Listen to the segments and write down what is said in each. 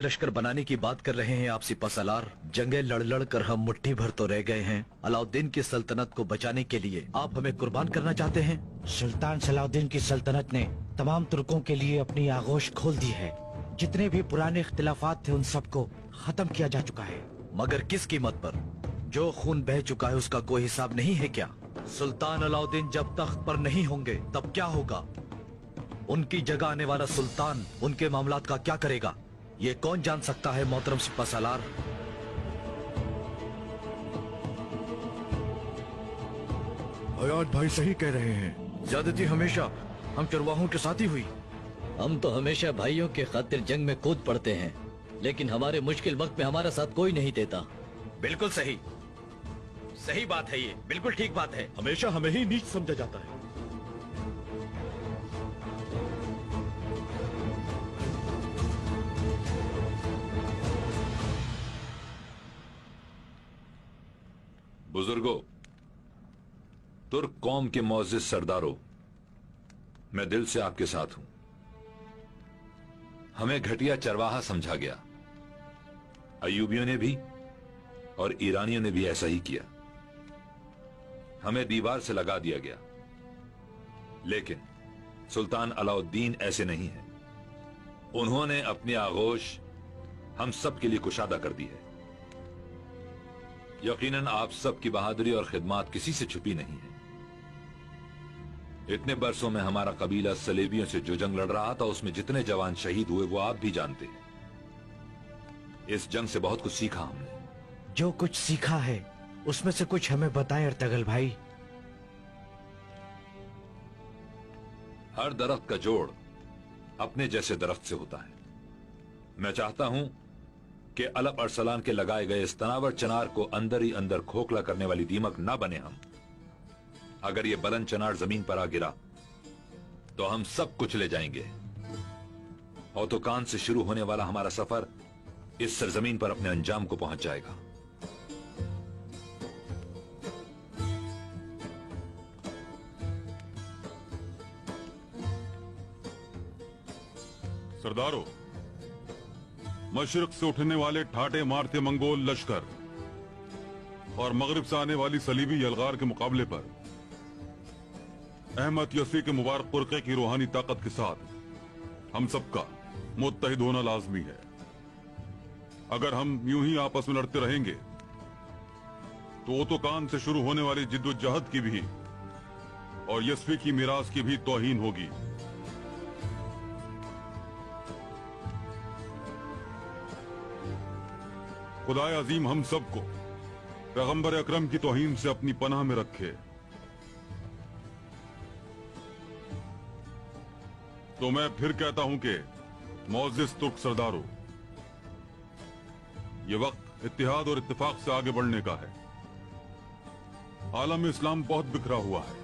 लश्कर बनाने की बात कर रहे हैं आप सिपा सलार। जंगे लड़ लड़ कर हम मुट्ठी भर तो रह गए हैं। अलाउद्दीन की सल्तनत को बचाने के लिए आप हमें कुर्बान करना चाहते हैं? सुल्तान सलाउद्दीन की सल्तनत ने तमाम तुर्कों के लिए अपनी आगोश खोल दी है। जितने भी पुराने इख्तिलाफात थे उन सबको खत्म किया जा चुका है। मगर किस कीमत पर? जो खून बह चुका है उसका कोई हिसाब नहीं है क्या? सुल्तान अलाउद्दीन जब तख्त पर नहीं होंगे तब क्या होगा? उनकी जगह आने वाला सुल्तान उनके मामलात का क्या करेगा, ये कौन जान सकता है मोहतरम सिपा सलार। हयात भाई सही कह रहे हैं। ज्यादती हमेशा हम चरवाहों के साथ ही हुई। हम तो हमेशा भाइयों के खातिर जंग में कूद पड़ते हैं, लेकिन हमारे मुश्किल वक्त में हमारा साथ कोई नहीं देता। बिल्कुल सही, सही बात है, ये बिल्कुल ठीक बात है। हमेशा हमें ही नीच समझा जाता है। बुजुर्गों, तुर्क कौम के मोअज़्ज़िज़ सरदारों, मैं दिल से आपके साथ हूं। हमें घटिया चरवाहा समझा गया। अय्यूबियों ने भी और ईरानियों ने भी ऐसा ही किया। हमें दीवार से लगा दिया गया। लेकिन सुल्तान अलाउद्दीन ऐसे नहीं है। उन्होंने अपनी आगोश हम सब के लिए कुशादा कर दी है। यकीनन आप सब की बहादुरी और खिदमत किसी से छुपी नहीं है। इतने बरसों में हमारा कबीला सलेबियों से जो जंग लड़ रहा था, उसमें जितने जवान शहीद हुए वो आप भी जानते हैं। इस जंग से बहुत कुछ सीखा हमने। जो कुछ सीखा है उसमें से कुछ हमें बताएं अर्तगल भाई। हर दरख्त का जोड़ अपने जैसे दरख्त से होता है। मैं चाहता हूं कि अलप अरसलान के लगाए गए इस तनावर चनार को अंदर ही अंदर खोखला करने वाली दीमक ना बने हम। अगर ये बुलंद चनार जमीन पर आ गिरा तो हम सब कुछ ले जाएंगे। औतोकान से शुरू होने वाला हमारा सफर इस सरजमीन पर अपने अंजाम को पहुंच जाएगा। सरदारों, मशरिक से उठने वाले ठाटे मारते मंगोल लश्कर और मगरिब से आने वाली सलीबी यलगार के मुकाबले पर अहमद यसी के मुबारक पुरखे की रूहानी ताकत के साथ हम सबका मुत्तहिद होना लाजमी है। अगर हम यूं ही आपस में लड़ते रहेंगे तो ओतोकान से शुरू होने वाली जिद्दोजहद की भी और यस्वी की मिरास की भी तौहीन होगी। खुदाए अजीम हम सबको पैगंबर अकरम की तौहीन से अपनी पनाह में रखे। तो मैं फिर कहता हूं कि मोअज़्ज़िज़ तुर्क सरदारों, ये वक्त इत्तिहाद और इत्तिफाक से आगे बढ़ने का है। आलम इस्लाम बहुत बिखरा हुआ है।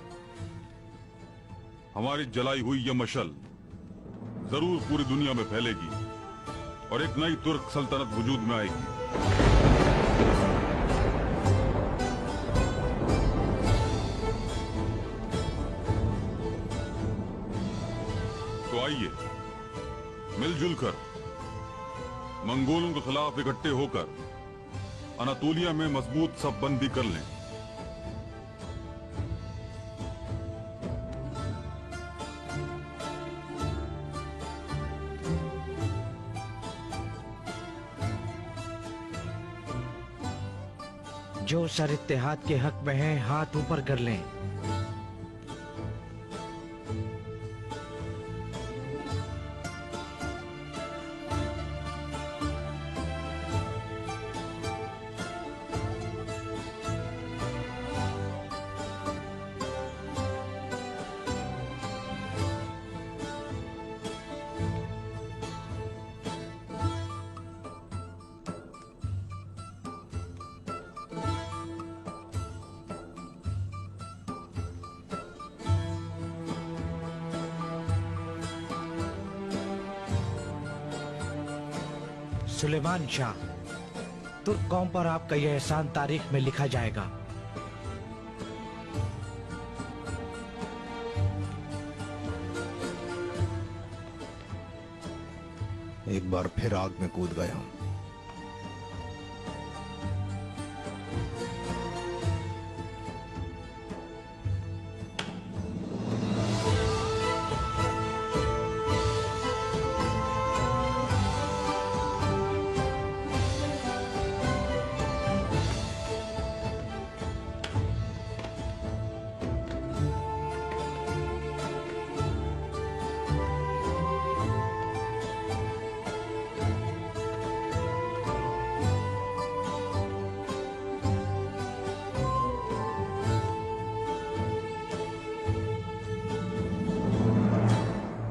हमारी जलाई हुई यह मशल जरूर पूरी दुनिया में फैलेगी और एक नई तुर्क सल्तनत वजूद में आएगी। तो आइए मिलजुल कर मंगोलों के खिलाफ इकट्ठे होकर अनातोलिया में मजबूत सफबंदी कर लें। जो सर इत्तेहाद के हक में है हाथ ऊपर कर लें। सुलेमान शाह, तुर्क कौम पर आपका यह एहसान तारीख में लिखा जाएगा। एक बार फिर आग में कूद गए हम।